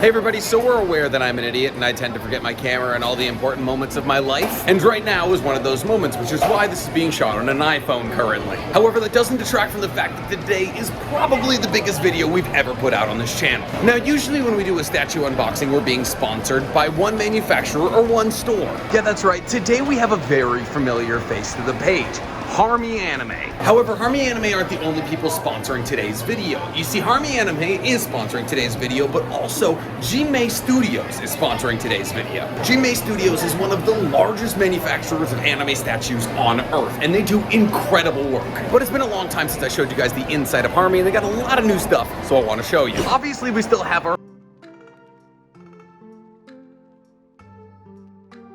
Hey everybody, so we're aware that I'm an idiot and I tend to forget my camera and all the important moments of my life. And right now is one of those moments, which is why this is being shot on an iPhone currently. However, that doesn't detract from the fact that today is probably the biggest video we've ever put out on this channel. Now, usually when we do a statue unboxing, we're being sponsored by one manufacturer or one store. Yeah, that's right. Today we have a very familiar face to the page. Harmmy Anime. However, Harmmy Anime aren't the only people sponsoring today's video. You see, Harmmy Anime is sponsoring today's video, but also Jinmei Studios is sponsoring today's video. Jinmei Studios is one of the largest manufacturers of anime statues on Earth, and they do incredible work. But it's been a long time since I showed you guys the inside of Harmmy, and they got a lot of new stuff, so I want to show you. Obviously, we still have our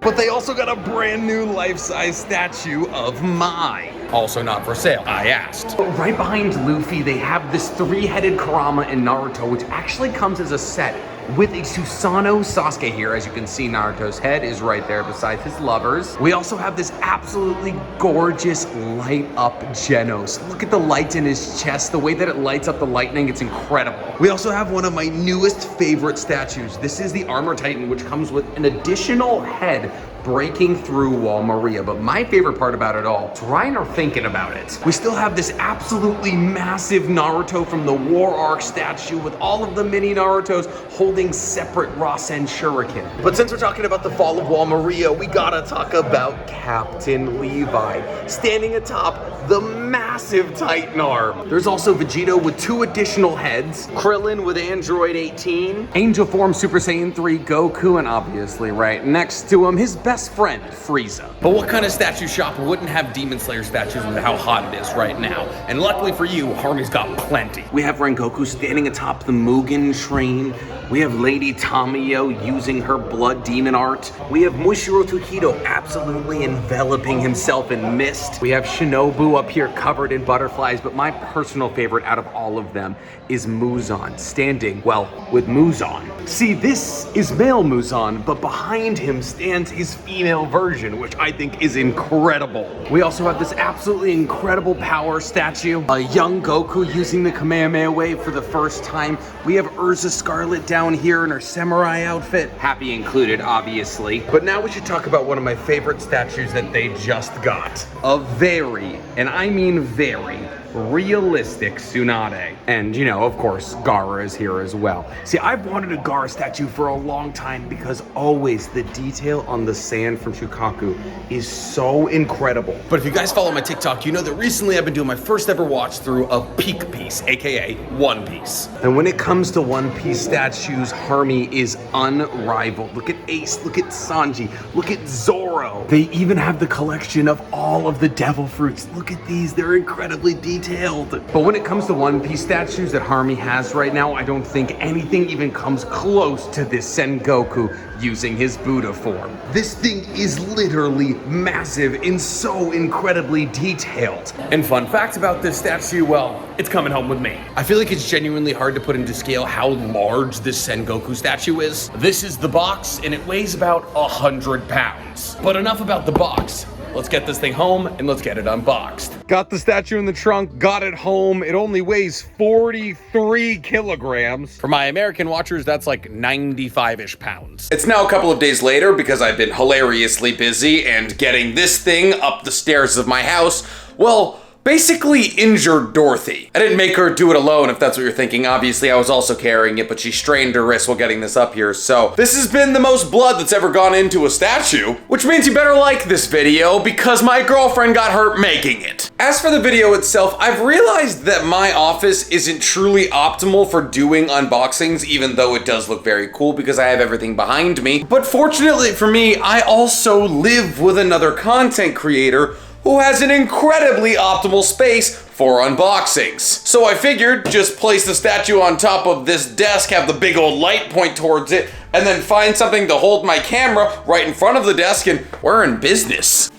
but they also got a brand new life-size statue of Mai. Also not for sale, I asked. But right behind Luffy, they have this three-headed Kurama in Naruto, which actually comes as a set with a Susanoo Sasuke here. As you can see, Naruto's head is right there beside his lovers. We also have this absolutely gorgeous light-up Genos. Look at the light in his chest, the way that it lights up the lightning, it's incredible. We also have one of my newest favorite statues. This is the Armor Titan, which comes with an additional head breaking through Wall Maria. But my favorite part about it all, Reiner thinking about it. We still have this absolutely massive Naruto from the War Arc statue with all of the mini Narutos holding separate Rasen Shuriken. But since we're talking about the fall of Wall Maria, we gotta talk about Captain Levi, standing atop the massive Titan arm. There's also Vegeta with two additional heads, Krillin with Android 18, Angel Form Super Saiyan 3 Goku, and obviously right next to him, his best friend, Frieza. But what kind of statue shop wouldn't have Demon Slayer statues with how hot it is right now? And luckily for you, Harmy's got plenty. We have Rengoku standing atop the Mugen train. We have Lady Tamayo using her blood demon art. We have Mushiro Tokido absolutely enveloping himself in mist. We have Shinobu up here covered in butterflies, but my personal favorite out of all of them is Muzan, standing, well, with Muzan. See, this is male Muzan, but behind him stands his female version, which I think is incredible. We also have this absolutely incredible power statue, a young Goku using the Kamehameha wave for the first time. We have Urza Scarlet down here in her samurai outfit, Happy included, obviously. But now we should talk about one of my favorite statues that they just got. A very, and I mean very, realistic Tsunade. And you know, of course, Gaara is here as well. See, I've wanted a Gaara statue for a long time because always the detail on the sand from Shukaku is so incredible. But if you guys follow my TikTok, you know that recently I've been doing my first ever watch through of Peak Piece, aka One Piece. And when it comes to One Piece statues, Harmmy is unrivaled. Look at Ace, look at Sanji, look at Zoro. They even have the collection of all of the devil fruits. Look at these, they're incredibly detailed. But when it comes to One Piece statues that Harmmy has right now, I don't think anything even comes close to this Sengoku using his Buddha form. This thing is literally massive and so incredibly detailed. And fun fact about this statue, well, it's coming home with me. I feel like it's genuinely hard to put into scale how large this Sengoku statue is. This is the box, and it weighs about 100 pounds. But enough about the box. Let's get this thing home and let's get it unboxed. Got the statue in the trunk, got it home. It only weighs 43 kilograms. For my American watchers, that's like 95-ish pounds. It's now a couple of days later because I've been hilariously busy and getting this thing up the stairs of my house, well, basically injured Dorothy. I didn't make her do it alone, if that's what you're thinking. Obviously, I was also carrying it, but she strained her wrist while getting this up here. So this has been the most blood that's ever gone into a statue, which means you better like this video because my girlfriend got hurt making it. As for the video itself, I've realized that my office isn't truly optimal for doing unboxings, even though it does look very cool because I have everything behind me. But fortunately for me, I also live with another content creator who has an incredibly optimal space for unboxings. So I figured just place the statue on top of this desk, have the big old light point towards it, and then find something to hold my camera right in front of the desk, and we're in business.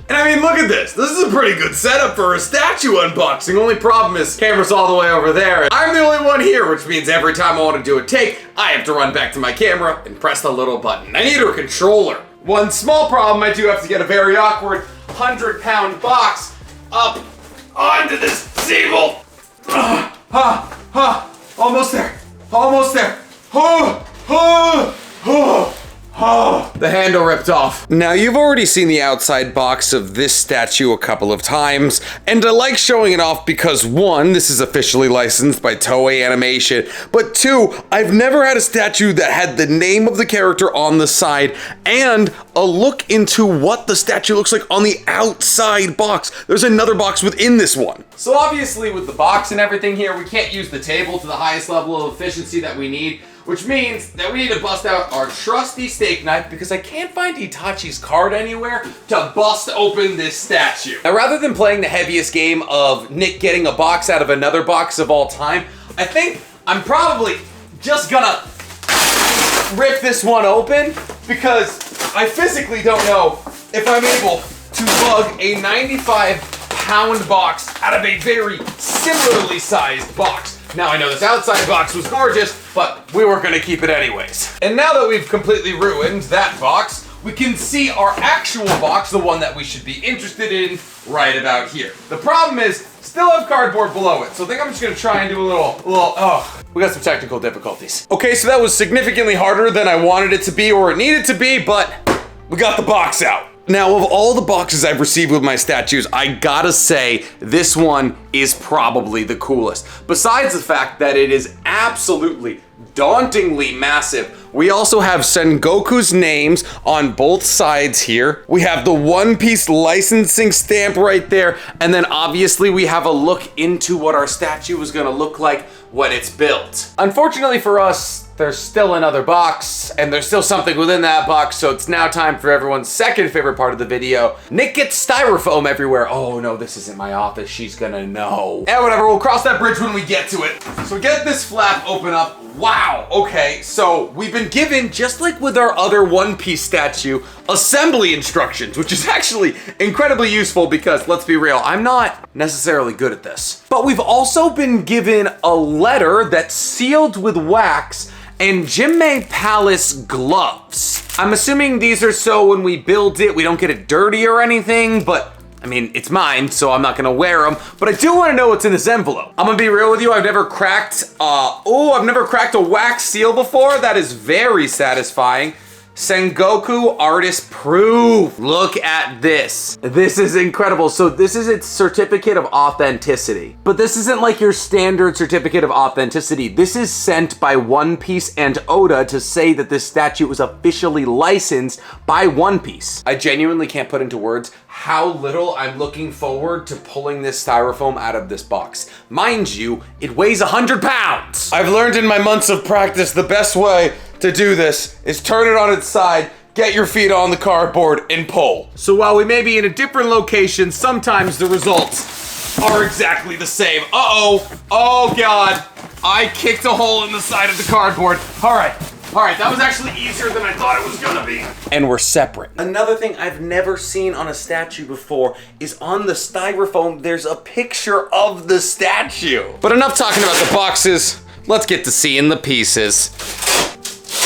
And I mean, look at this. This is a pretty good setup for a statue unboxing. Only problem is camera's all the way over there. I'm the only one here, which means every time I want to do a take, I have to run back to my camera and press the little button. I need a controller. One small problem, I do have to get a very awkward 100-pound box up onto this table. Almost there, almost there. The handle ripped off. Now, you've already seen the outside box of this statue a couple of times, and I like showing it off because 1, this is officially licensed by Toei Animation, but 2, I've never had a statue that had the name of the character on the side and a look into what the statue looks like on the outside box. There's another box within this one. So obviously with the box and everything here, we can't use the table to the highest level of efficiency that we need, which means that we need to bust out our trusty steak knife because I can't find Itachi's card anywhere to bust open this statue. Now, rather than playing the heaviest game of Nick getting a box out of another box of all time, I think I'm probably just gonna rip this one open because I physically don't know if I'm able to lug a 95-pound box out of a very similarly sized box. Now, I know this outside box was gorgeous, but we were gonna keep it anyways. And now that we've completely ruined that box, we can see our actual box, the one that we should be interested in, right about here. The problem is, still have cardboard below it, so I think I'm just gonna try and do a little, we got some technical difficulties. Okay, so that was significantly harder than I wanted it to be or it needed to be, but we got the box out. Now, of all the boxes I've received with my statues, I gotta say, this one is probably the coolest. Besides the fact that it is absolutely dauntingly massive, we also have Sengoku's names on both sides here. We have the One Piece licensing stamp right there, and then obviously we have a look into what our statue is gonna look like when it's built. Unfortunately for us, there's still another box, and there's still something within that box, so it's now time for everyone's second favorite part of the video. Nick gets styrofoam everywhere. Oh no, this isn't my office, she's gonna know. And whatever, we'll cross that bridge when we get to it. So get this flap open up. Wow, okay, so we've been given, just like with our other One Piece statue, assembly instructions, which is actually incredibly useful because, let's be real, I'm not necessarily good at this. But we've also been given a letter that's sealed with wax and Jinmei Palace gloves. I'm assuming these are so when we build it, we don't get it dirty or anything, but I mean, it's mine, so I'm not gonna wear them, but I do wanna know what's in this envelope. I'm gonna be real with you, I've never cracked a wax seal before. That is very satisfying. Sengoku artist proof. Look at this. This is incredible. So this is its certificate of authenticity. But this isn't like your standard certificate of authenticity. This is sent by One Piece and Oda to say that this statue was officially licensed by One Piece. I genuinely can't put into words how little I'm looking forward to pulling this styrofoam out of this box. Mind you, it weighs 100 pounds. I've learned in my months of practice the best way to do this is turn it on its side, get your feet on the cardboard, and pull. So while we may be in a different location, sometimes the results are exactly the same. Uh-oh, oh God, I kicked a hole in the side of the cardboard. All right, that was actually easier than I thought it was gonna be. And we're separate. Another thing I've never seen on a statue before is on the styrofoam, there's a picture of the statue. But enough talking about the boxes, let's get to seeing the pieces.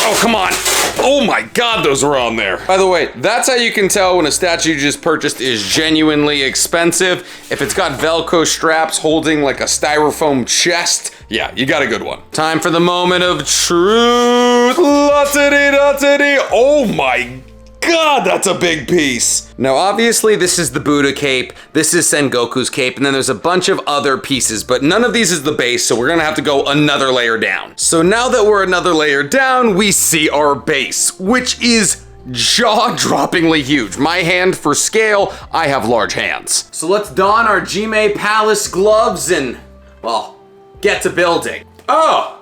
Oh, come on. Oh my God, those were on there. By the way, that's how you can tell when a statue you just purchased is genuinely expensive. If it's got Velcro straps holding like a styrofoam chest, yeah, you got a good one. Time for the moment of truth. La-titty-da-titty. Oh my God, that's a big piece. Now, obviously, this is the Buddha cape, this is Sengoku's cape, and then there's a bunch of other pieces, but none of these is the base, so we're gonna have to go another layer down. So now that we're another layer down, we see our base, which is jaw-droppingly huge. My hand for scale, I have large hands. So let's don our Jinmei Palace gloves and, well, get to building. Oh!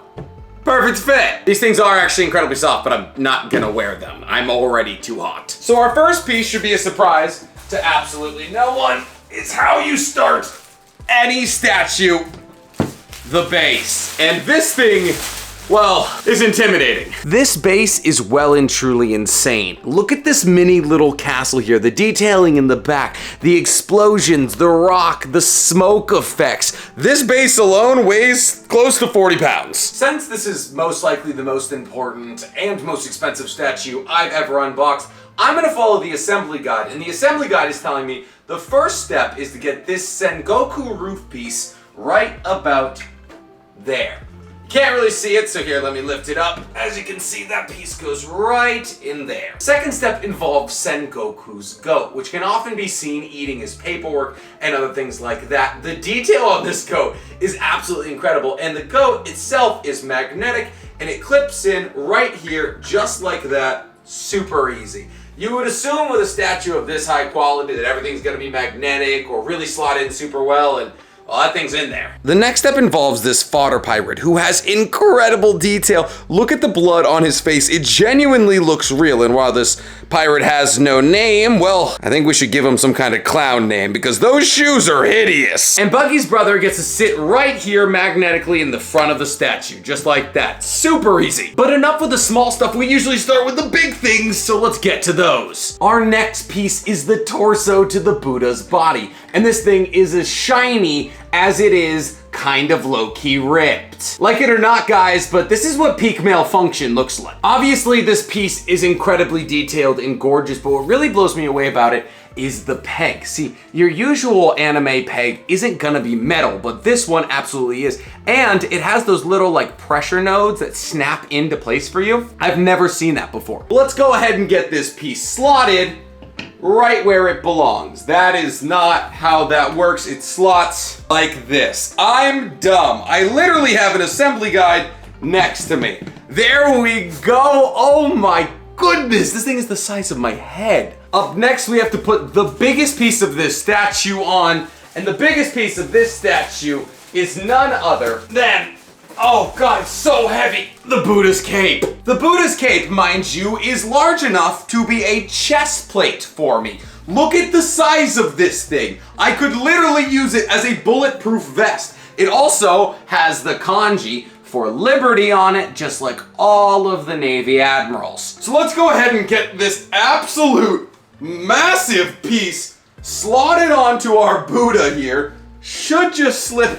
Perfect fit. These things are actually incredibly soft, but I'm not gonna wear them. I'm already too hot. So our first piece should be a surprise to absolutely no one. It's how you start any statue, the base. And this thing, well, is intimidating. This base is well and truly insane. Look at this mini little castle here, the detailing in the back, the explosions, the rock, the smoke effects. This base alone weighs close to 40 pounds. Since this is most likely the most important and most expensive statue I've ever unboxed, I'm gonna follow the assembly guide, and the assembly guide is telling me the first step is to get this Sengoku roof piece right about there. Can't really see it, so here, let me lift it up. As you can see, that piece goes right in there. Second step involves Sengoku's goat, which can often be seen eating his paperwork and other things like that. The detail on this goat is absolutely incredible, and the goat itself is magnetic, and it clips in right here, just like that, super easy. You would assume with a statue of this high quality that everything's gonna be magnetic or really slot in super well, and well, that thing's in there. The next step involves this fodder pirate who has incredible detail. Look at the blood on his face. It genuinely looks real. And while this pirate has no name, well, I think we should give him some kind of clown name because those shoes are hideous. And Buggy's brother gets to sit right here magnetically in the front of the statue, just like that. Super easy. But enough with the small stuff. We usually start with the big things, so let's get to those. Our next piece is the torso to the Buddha's body. And this thing is as shiny as it is kind of low-key ripped. Like it or not, guys, but this is what peak malfunction looks like. Obviously, this piece is incredibly detailed and gorgeous, but what really blows me away about it is the peg. See, your usual anime peg isn't gonna be metal, but this one absolutely is. And it has those little like pressure nodes that snap into place for you. I've never seen that before. Let's go ahead and get this piece slotted right where it belongs. That is not how that works. It slots like this. I'm dumb. I literally have an assembly guide next to me. There we go. Oh my goodness, this thing is the size of my head. Up next, we have to put the biggest piece of this statue on, and the biggest piece of this statue is none other than, oh God, it's so heavy, the Buddha's cape. The Buddha's cape, mind you, is large enough to be a chest plate for me. Look at the size of this thing. I could literally use it as a bulletproof vest. It also has the kanji for liberty on it, just like all of the Navy admirals. So let's go ahead and get this absolute massive piece slotted onto our Buddha here. Should just slip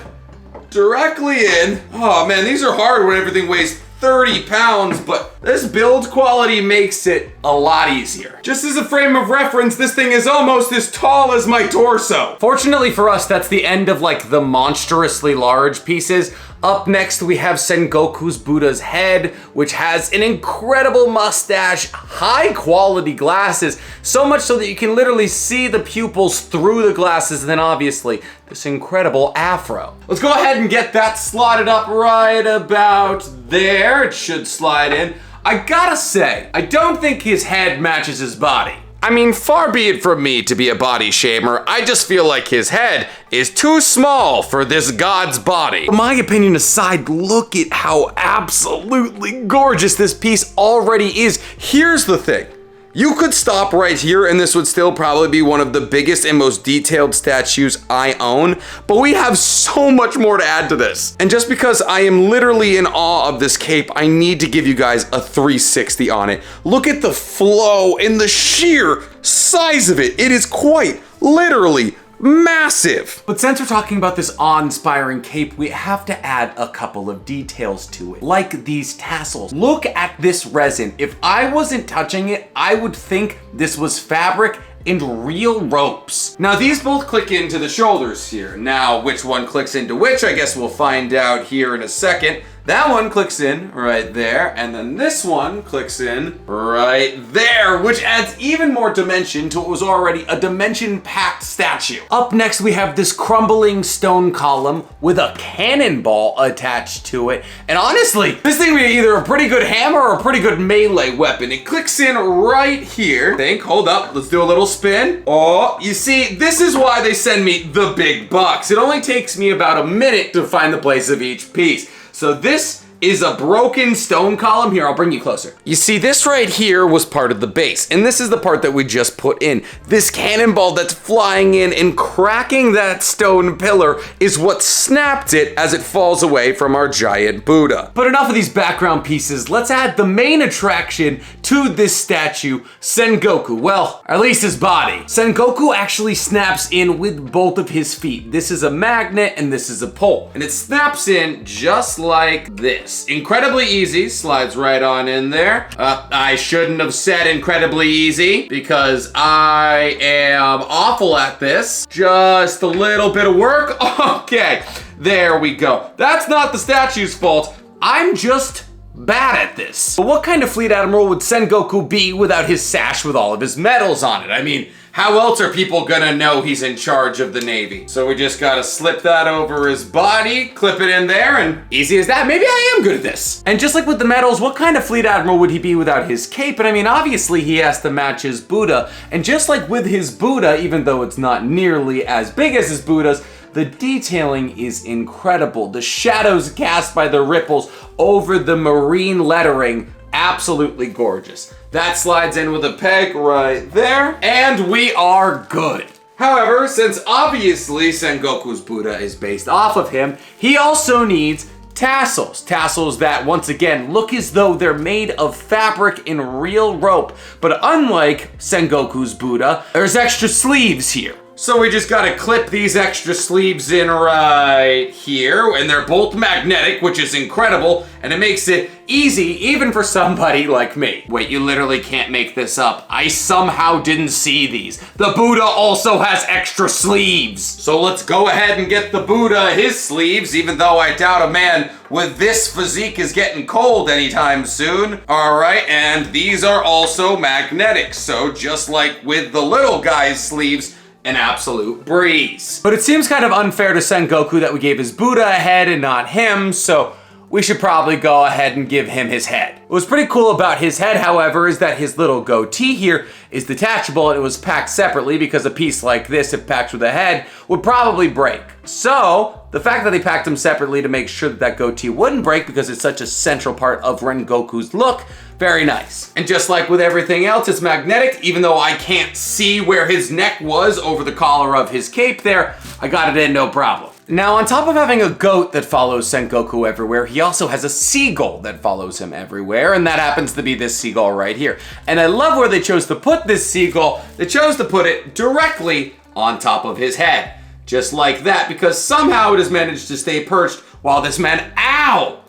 directly in. Oh man, these are hard when everything weighs 30 pounds, but this build quality makes it a lot easier. Just as a frame of reference, this thing is almost as tall as my torso. Fortunately for us, that's the end of like the monstrously large pieces. Up next, we have Sengoku's Buddha's head, which has an incredible mustache, high quality glasses, so much so that you can literally see the pupils through the glasses, and then obviously this incredible afro. Let's go ahead and get that slotted up right about there. It should slide in. I gotta say, I don't think his head matches his body. I mean, far be it from me to be a body shamer. I just feel like his head is too small for this god's body. My opinion aside, look at how absolutely gorgeous this piece already is. Here's the thing. You could stop right here and this would still probably be one of the biggest and most detailed statues I own, but we have so much more to add to this. And just because I am literally in awe of this cape, I need to give you guys a 360 on it. Look at the flow and the sheer size of it. It is quite literally massive. But since we're talking about this awe-inspiring cape, we have to add a couple of details to it, like these tassels. Look at this resin. If I wasn't touching it, I would think this was fabric and real ropes. Now these both click into the shoulders here. Now which one clicks into which, I guess we'll find out here in a second. That one clicks in right there, and then this one clicks in right there, which adds even more dimension to what was already a dimension-packed statue. Up next, we have this crumbling stone column with a cannonball attached to it. And honestly, this thing would be either a pretty good hammer or a pretty good melee weapon. It clicks in right here. Hold up, let's do a little spin. Oh, you see, this is why they send me the big bucks. It only takes me about a minute to find the place of each piece. So this is a broken stone column. Here, I'll bring you closer. You see, this right here was part of the base, and this is the part that we just put in. This cannonball that's flying in and cracking that stone pillar is what snapped it as it falls away from our giant Buddha. But enough of these background pieces. Let's add the main attraction to this statue, Sengoku. Well, or at least his body. Sengoku actually snaps in with both of his feet. This is a magnet and this is a pole. And it snaps in just like this. Incredibly easy, slides right on in there. I shouldn't have said incredibly easy because I am awful at this. Just a little bit of work. Okay, there we go. That's not the statue's fault. I'm just bad at this. But what kind of fleet admiral would Sengoku be without his sash with all of his medals on it? I mean, how else are people gonna know he's in charge of the Navy? So we just gotta slip that over his body, clip it in there, and easy as that. Maybe I am good at this. And just like with the medals, what kind of fleet admiral would he be without his cape? And I mean, obviously he has to match his Buddha. And just like with his Buddha, even though it's not nearly as big as his Buddha's, the detailing is incredible. The shadows cast by the ripples over the marine lettering, absolutely gorgeous. That slides in with a peg right there, and we are good. However, since obviously Sengoku's Buddha is based off of him, he also needs tassels. Tassels that, once again, look as though they're made of fabric in real rope. But unlike Sengoku's Buddha, there's extra sleeves here. So we just gotta clip these extra sleeves in right here, and they're both magnetic, which is incredible, and it makes it easy even for somebody like me. Wait, you literally can't make this up. I somehow didn't see these. The Buddha also has extra sleeves. So let's go ahead and get the Buddha his sleeves, even though I doubt a man with this physique is getting cold anytime soon. All right, and these are also magnetic, so just like with the little guy's sleeves, an absolute breeze. But it seems kind of unfair to Sengoku that we gave his Buddha a head and not him, so we should probably go ahead and give him his head. What's pretty cool about his head, however, is that his little goatee here is detachable and it was packed separately because a piece like this, if packed with a head, would probably break. So, the fact that they packed them separately to make sure that that goatee wouldn't break because it's such a central part of Rengoku's look, very nice. And just like with everything else, it's magnetic, even though I can't see where his neck was over the collar of his cape there, I got it in no problem. Now, on top of having a goat that follows Sengoku everywhere, he also has a seagull that follows him everywhere, and that happens to be this seagull right here. And I love where they chose to put this seagull. They chose to put it directly on top of his head, just like that, because somehow it has managed to stay perched while this man, ow,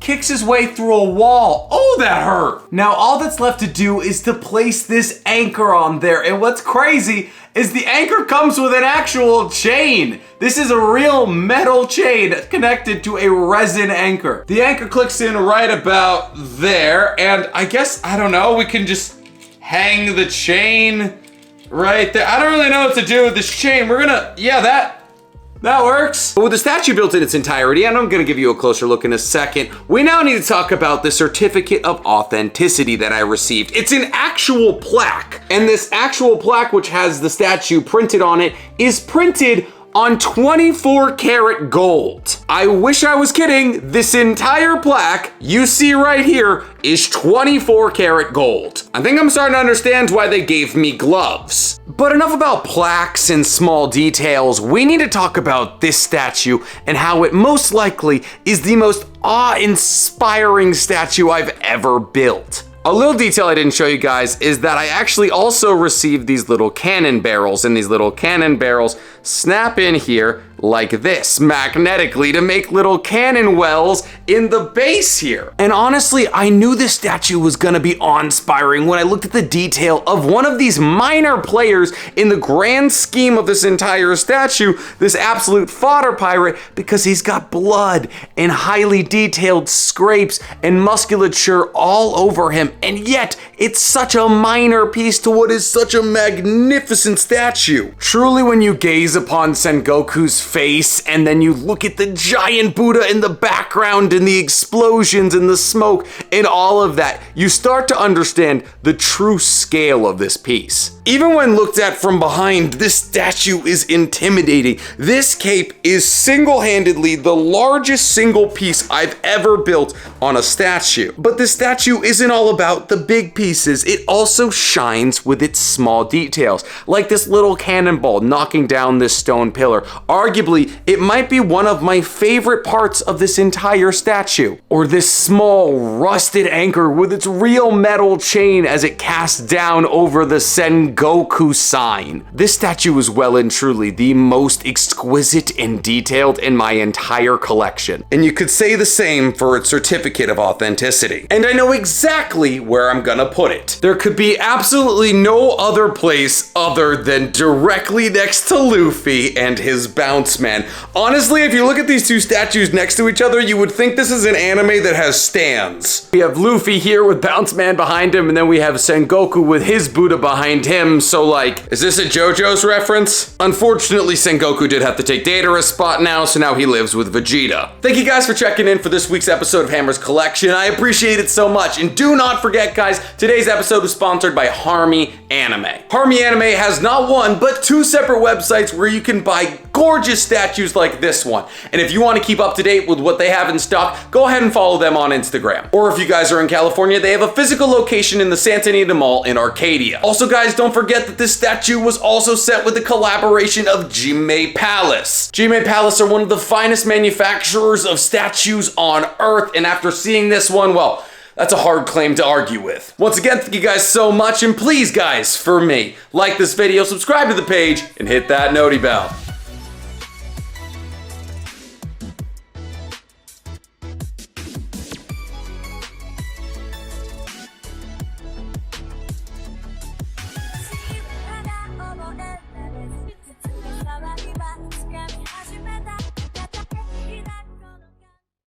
kicks his way through a wall. Oh, that hurt. Now, all that's left to do is to place this anchor on there. And what's crazy is the anchor comes with an actual chain. This is a real metal chain connected to a resin anchor. The anchor clicks in right about there. And I guess, I don't know, we can just hang the chain right there. I don't really know what to do with this chain. We're gonna, yeah, that works. But with the statue built in its entirety, and I'm gonna give you a closer look in a second, we now need to talk about the certificate of authenticity that I received. It's an actual plaque, and this actual plaque, which has the statue printed on it, is printed on 24 karat gold. I wish I was kidding. This entire plaque you see right here is 24 karat gold. I think I'm starting to understand why they gave me gloves. But enough about plaques and small details. We need to talk about this statue and how it most likely is the most awe-inspiring statue I've ever built. A little detail I didn't show you guys is that I actually also received these little cannon barrels, and these little cannon barrels snap in here like this, magnetically, to make little cannon wells in the base here. And honestly, I knew this statue was gonna be awe-inspiring when I looked at the detail of one of these minor players in the grand scheme of this entire statue, this absolute fodder pirate, because he's got blood and highly detailed scrapes and musculature all over him. And yet, it's such a minor piece to what is such a magnificent statue. Truly, when you gaze upon Sengoku's face and then you look at the giant Buddha in the background and the explosions and the smoke and all of that, you start to understand the true scale of this piece. Even when looked at from behind, this statue is intimidating. This cape is single-handedly the largest single piece I've ever built on a statue. But this statue isn't all about the big pieces. It also shines with its small details, like this little cannonball knocking down this stone pillar. Arguably, it might be one of my favorite parts of this entire statue. Or this small rusted anchor with its real metal chain as it casts down over the Sengoku sign. This statue is well and truly the most exquisite and detailed in my entire collection. And you could say the same for its certificate of authenticity. And I know exactly where I'm gonna put it. There could be absolutely no other place other than directly next to Luffy and his bounty Bounce Man. Honestly, if you look at these two statues next to each other, you would think this is an anime that has stands. We have Luffy here with Bounce Man behind him, and then we have Sengoku with his Buddha behind him. So like, is this a JoJo's reference? Unfortunately, Sengoku did have to take Datara's spot now, so now he lives with Vegeta. Thank you guys for checking in for this week's episode of Hammer's Collection. I appreciate it so much. And do not forget, guys, today's episode was sponsored by Harmmy Anime. Harmmy Anime has not one, but two separate websites where you can buy gorgeous statues like this one. And if you want to keep up to date with what they have in stock, go ahead and follow them on Instagram. Or if you guys are in California, they have a physical location in the Santa Anita Mall in Arcadia. Also, guys, don't forget that this statue was also set with the collaboration of Jinmei Palace. Jinmei Palace are one of the finest manufacturers of statues on Earth, and after seeing this one, well, that's a hard claim to argue with. Once again, thank you guys so much, and please, guys, for me, like this video, subscribe to the page, and hit that noti bell.